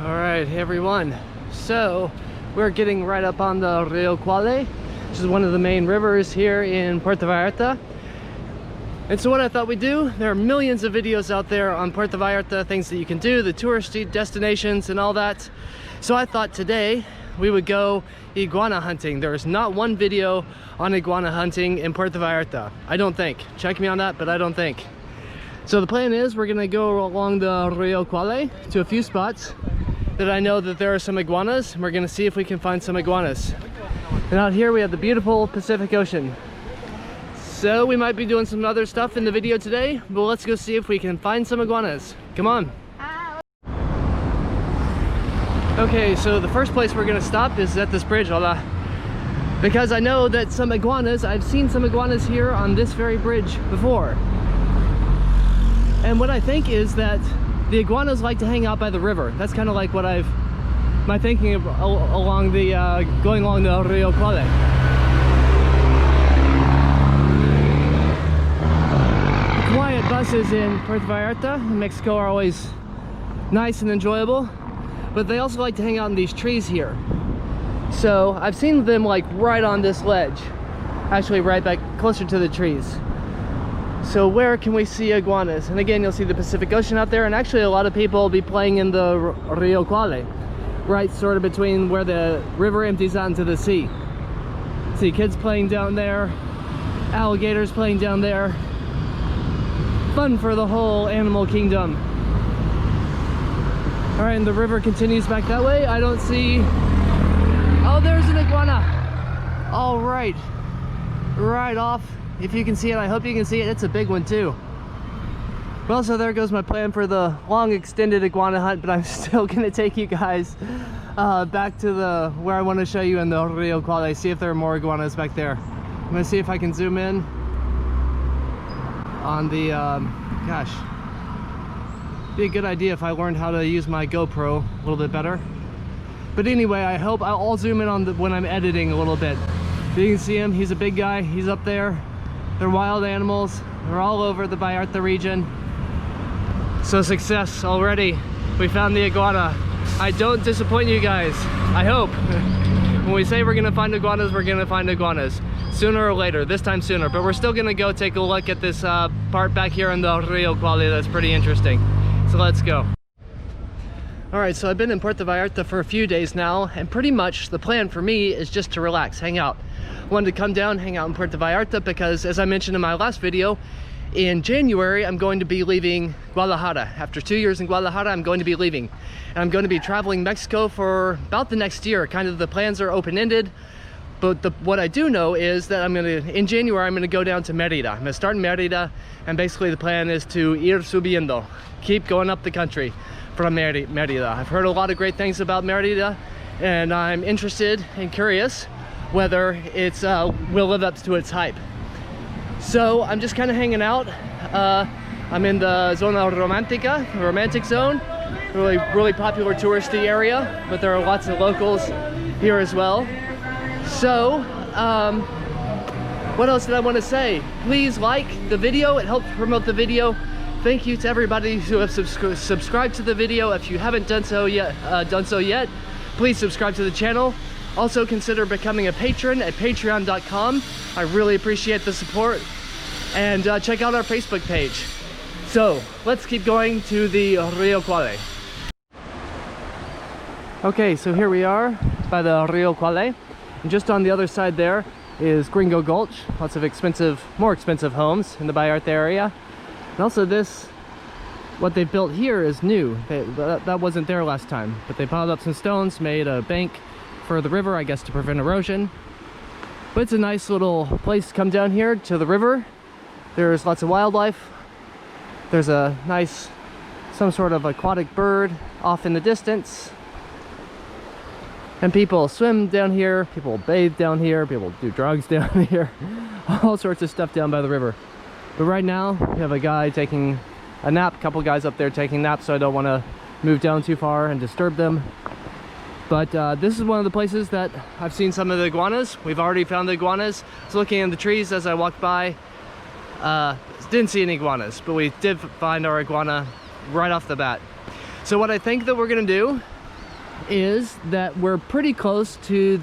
All right, hey everyone. So we're getting right up on the Rio Quale, which is one of the main rivers here in Puerto Vallarta. And so what I thought we'd do, there are millions of videos out there on Puerto Vallarta, things that you can do, the touristy destinations and all that. So I thought today we would go iguana hunting. There is not one video on iguana hunting in Puerto Vallarta. I don't think. Check me on that, but I don't think. So the plan is we're gonna go along the Rio Quale to a few spots that I know that there are some iguanas, and we're gonna see if we can find some iguanas. And out here we have the beautiful Pacific Ocean. So we might be doing some other stuff in the video today, but let's go see if we can find some iguanas. Come on. Okay, so the first place we're gonna stop is at this bridge, hola. Because I know that some iguanas, I've seen some iguanas here on this very bridge before. And what I think is that the iguanas like to hang out by the river. That's kind of like what my thinking of along the, going along the Rio Quale. Quiet buses in Puerto Vallarta in Mexico are always nice and enjoyable, but they also like to hang out in these trees here. So I've seen them like right on this ledge, actually right back closer to the trees. So where can we see iguanas? And again, you'll see the Pacific Ocean out there, and actually a lot of people will be playing in the Rio Quale, right sort of between where the river empties out into the sea. See kids playing down there, alligators playing down there. Fun for the whole animal kingdom. All right, and the river continues back that way. I don't see, oh, there's an iguana. All right, right off. If you can see it, I hope you can see it. It's a big one too. Well, so there goes my plan for the long extended iguana hunt, but I'm still gonna take you guys back to where I want to show you in the Rio Quale, see if there are more iguanas back there. I'm gonna see if I can zoom in on the, gosh, be a good idea if I learned how to use my GoPro a little bit better. But anyway, I hope I'll zoom in on when I'm editing a little bit. You can see him, he's a big guy, he's up there. They're wild animals, they're all over the Vallarta region. So success already. We found the iguana. I don't disappoint you guys, I hope. When we say we're gonna find iguanas, we're gonna find iguanas. Sooner or later, this time sooner. But we're still gonna go take a look at this part back here in the Rio Quale that's pretty interesting. So let's go. All right, so I've been in Puerto Vallarta for a few days now, and pretty much the plan for me is just to relax, hang out. I wanted to come down, hang out in Puerto Vallarta because, as I mentioned in my last video, in January I'm going to be leaving Guadalajara. After 2 years in Guadalajara, I'm going to be leaving. And I'm going to be traveling Mexico for about the next year. Kind of the plans are open-ended, but what I do know is that in January I'm gonna go down to Merida. I'm gonna start in Merida, and basically the plan is to ir subiendo, keep going up the country from Merida. I've heard a lot of great things about Merida, and I'm interested and curious whether it's will live up to its hype. So I'm just kind of hanging out. I'm in the Zona Romantica, the romantic zone, really popular touristy area, but there are lots of locals here as well. So what else did I want to say? Please like the video, it helps promote the video. Thank you to everybody who have subscribed to the video. If you haven't done so yet, please subscribe to the channel. Also consider becoming a patron at patreon.com. I really appreciate the support. And check out our Facebook page. So let's keep going to the Rio Quale. Okay, so here we are by the Rio Quale. And just on the other side there is Gringo Gulch. Lots of more expensive homes in the Vallarta area. And also what they built here is new. That wasn't there last time, but they piled up some stones, made a bank for the river, I guess, to prevent erosion. But it's a nice little place to come down here to the river. There's lots of wildlife. There's a nice, some sort of aquatic bird off in the distance. And people swim down here, people bathe down here, people do drugs down here. All sorts of stuff down by the river. But right now, we have a guy taking a nap, a couple guys up there taking naps, so I don't want to move down too far and disturb them. But this is one of the places that I've seen some of the iguanas. We've already found the iguanas. I was looking in the trees as I walked by. Didn't see any iguanas, but we did find our iguana right off the bat. So what I think that we're gonna do is that we're pretty close to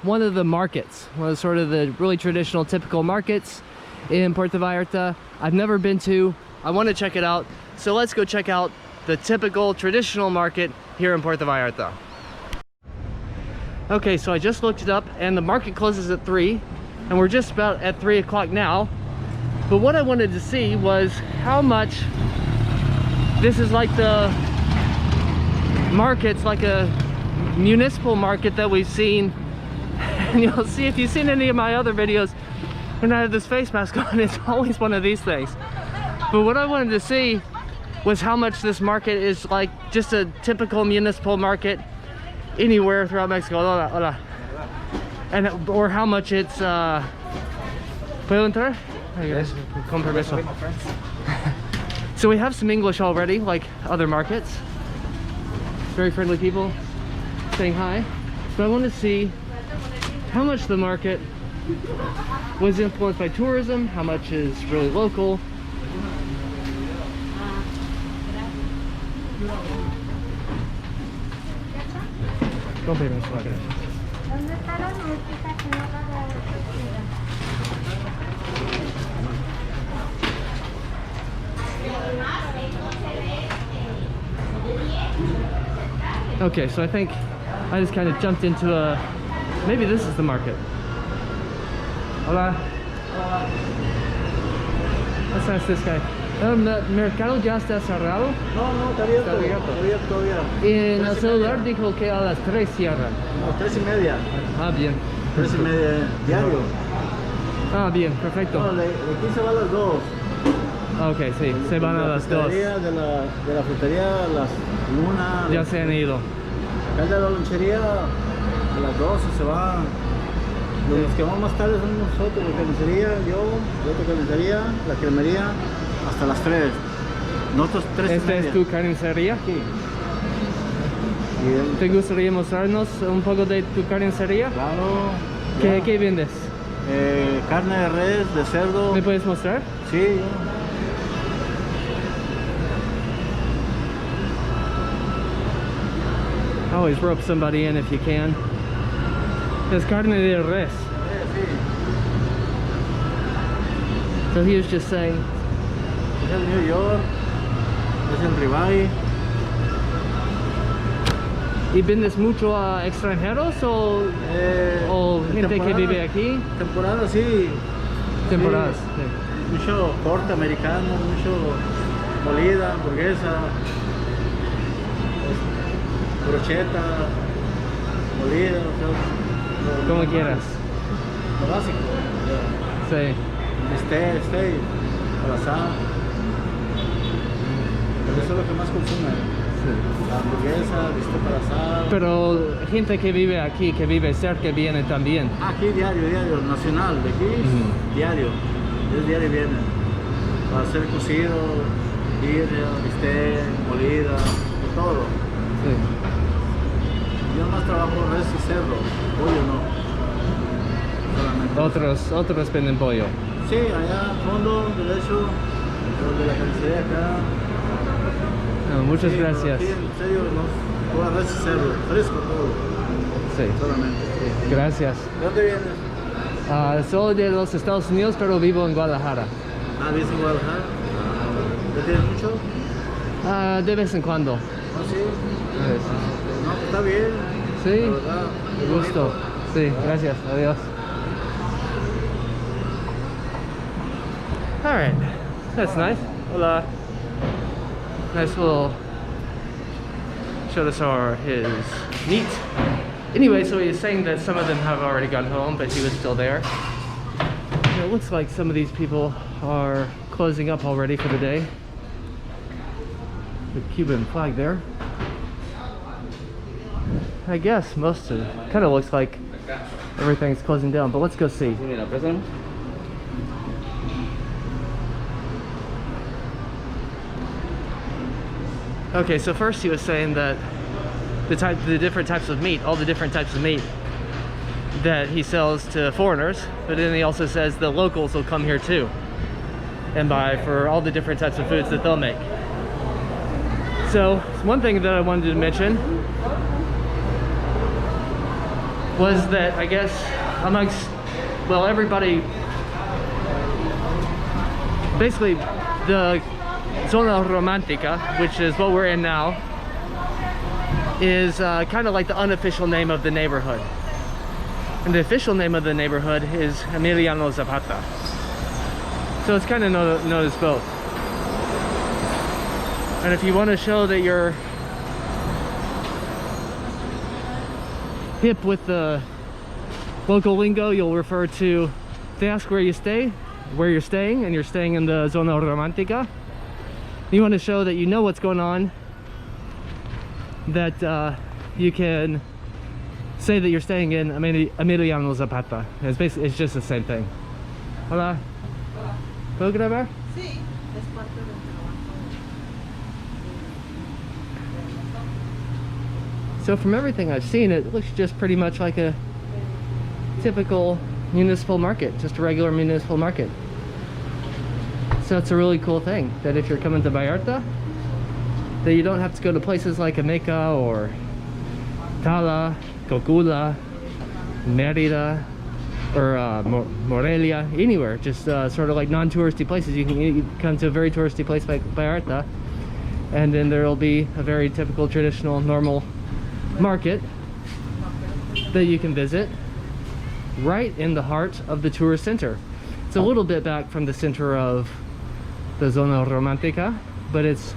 one of the markets, one of sort of the really traditional, typical markets in Puerto Vallarta. I've never been to. I want to check it out. So let's go check out the typical traditional market here in Puerto Vallarta. Okay, so I just looked it up and the market closes at 3 and we're just about at 3 o'clock now. But what I wanted to see was how much this is like the markets, like a municipal market that we've seen. And you'll see, if you've seen any of my other videos, when I have this face mask on, it's always one of these things. But what I wanted to see was how much this market is like just a typical municipal market anywhere throughout Mexico. Hola, hola. And or how much it's ¿Puedo entrar? Yes. Con permiso. So we have some English already, like other markets. Very friendly people saying hi. But I want to see how much the market was influenced by tourism, how much is really local. Don't pay much for it. Okay, so I think I just kind of jumped into maybe this is the market. Hola. Let's ask this guy. ¿El mercado ya está cerrado? No, está abierto. Está abierto todavía. Y en el celular dijo que a las 3 cierran. A las 3:30. Ah, bien. 3:30 diario. Ah, bien, perfecto. No, de aquí se va a las 2. Ok, sí, se van a las 2. De la frutería a las 1. Ya se han ido. Acá de la lonchería a las 12 se va. Los que vamos más tarde son nosotros, la carnicería, yo otra carnicería, la cremería, hasta las 3. Nosotros 3:30. ¿Esta es tu carnicería? Sí. ¿Te gustaría mostrarnos un poco de tu carnicería? Claro. ¿Qué vendes? Carne de res, de cerdo. ¿Me puedes mostrar? Sí. Always rope somebody in if you can. Es carne de res. So he was just saying. Es el New York, es el ribeye. ¿Y vendes mucho a extranjeros o gente que vive aquí? Temporada, sí. Temporadas. Sí. Sí. Mucho corte americano, mucho molida, hamburguesa, brocheta, molida, Como quieras. Lo básico. Sí. Steak, al asar. Eso es lo que más consume. Sí. La hamburguesa, bistec al asar. Pero gente que vive aquí, que vive cerca, viene también. Aquí diario, nacional, de aquí, diario. Es diario viene. Para hacer cocido, birria, bistec, molida, de todo. Sí. Yo más trabajo res y cerdo, pollo no. Solamente. Otros venden pollo. Sí, allá al fondo, derecho, los de la carnicería acá. No, muchas Sí, gracias. Aquí, en serio, no, toda res y cerdo, fresco todo. Sí. Solamente. Sí. Gracias. ¿De dónde vienes? Soy de los Estados Unidos, pero vivo en Guadalajara. Ah, ¿vives en Guadalajara? ¿Ya tienes mucho? De vez en cuando. ¿Ah, sí? A veces. No, pues está bien. Sí, La verdad, muy gusto. bonito. Sí, gracias. Adiós. All right, that's nice. Hola. Nice little. Showed us his meat. Anyway, so he was saying that some of them have already gone home, but he was still there. And it looks like some of these people are closing up already for the day. The Cuban flag there. I guess most of it kind of looks like everything's closing down, but let's go see. Okay, so first he was saying that the different types of meat, all the different types of meat that he sells to foreigners, but then he also says the locals will come here too and buy for all the different types of foods that they'll make. So one thing that I wanted to mention was that I guess amongst, well, everybody, basically the Zona Romantica, which is what we're in now, is kind of like the unofficial name of the neighborhood. And the official name of the neighborhood is Emiliano Zapata. So it's kind of known as both. And if you want to show that you're hip with the local lingo, you'll refer to, they ask where you stay, where you're staying, and you're staying in the Zona Romantica. You want to show that you know what's going on, that you can say that you're staying in Emiliano Zapata. It's just the same thing. Hola. ¿Puedo grabar? Sí, es parte del trabajo. So from everything I've seen, it looks just pretty much like a typical municipal market, just a regular municipal market. So it's a really cool thing that if you're coming to Vallarta, that you don't have to go to places like Ameca or Tala, Cocula, Merida, or Morelia, anywhere, just sort of like non-touristy places. You can come to a very touristy place like Vallarta, and then there will be a very typical, traditional, normal market that you can visit right in the heart of the tourist center. It's a little bit back from the center of the Zona Romantica, but it's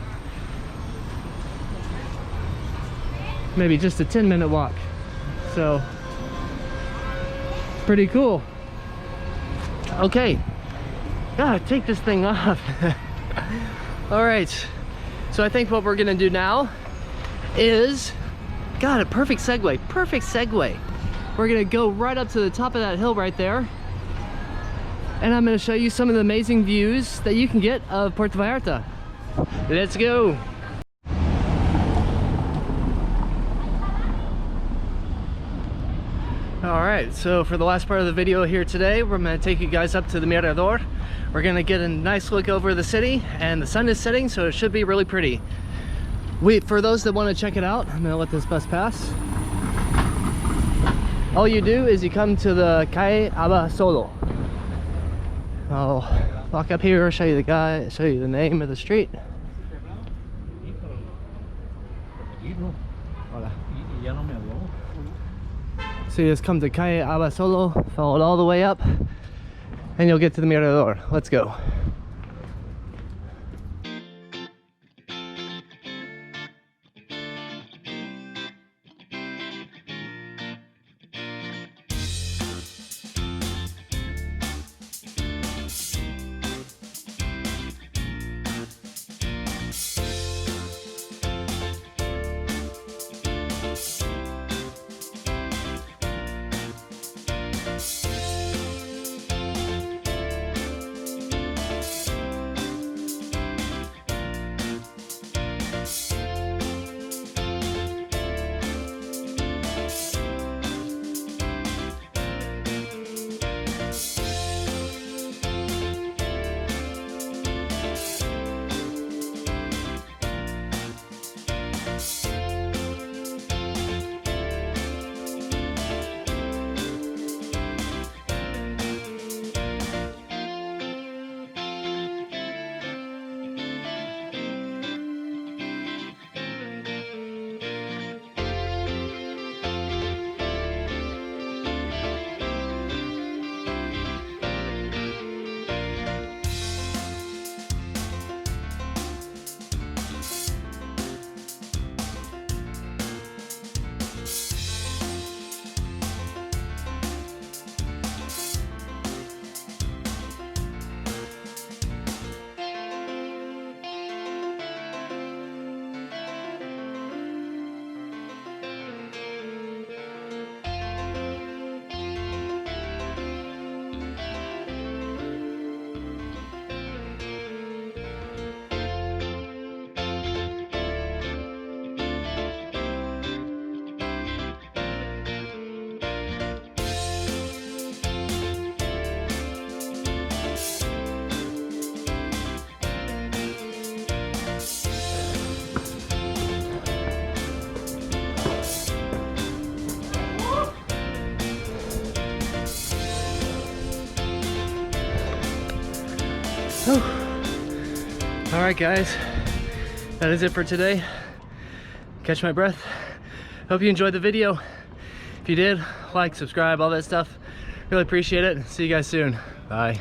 maybe just a 10-minute walk. So pretty cool. Okay, gotta take this thing off. All right, so I think what we're gonna do now is, got it, perfect segue. We're gonna go right up to the top of that hill right there, and I'm gonna show you some of the amazing views that you can get of Puerto Vallarta. Let's go. Alright, so for the last part of the video here today, we're going to take you guys up to the Mirador. We're going to get a nice look over the city, and the sun is setting, so it should be really pretty. For those that want to check it out, I'm going to let this bus pass. All you do is you come to the Calle Abasolo. I'll walk up here, show you the name of the street. So you just come to Calle Abasolo, follow it all the way up, and you'll get to the Mirador. Let's go. right, guys, that is it for today. Catch my breath. Hope you enjoyed the video. If you did, like, subscribe, all that stuff. Really appreciate it. See you guys soon. Bye.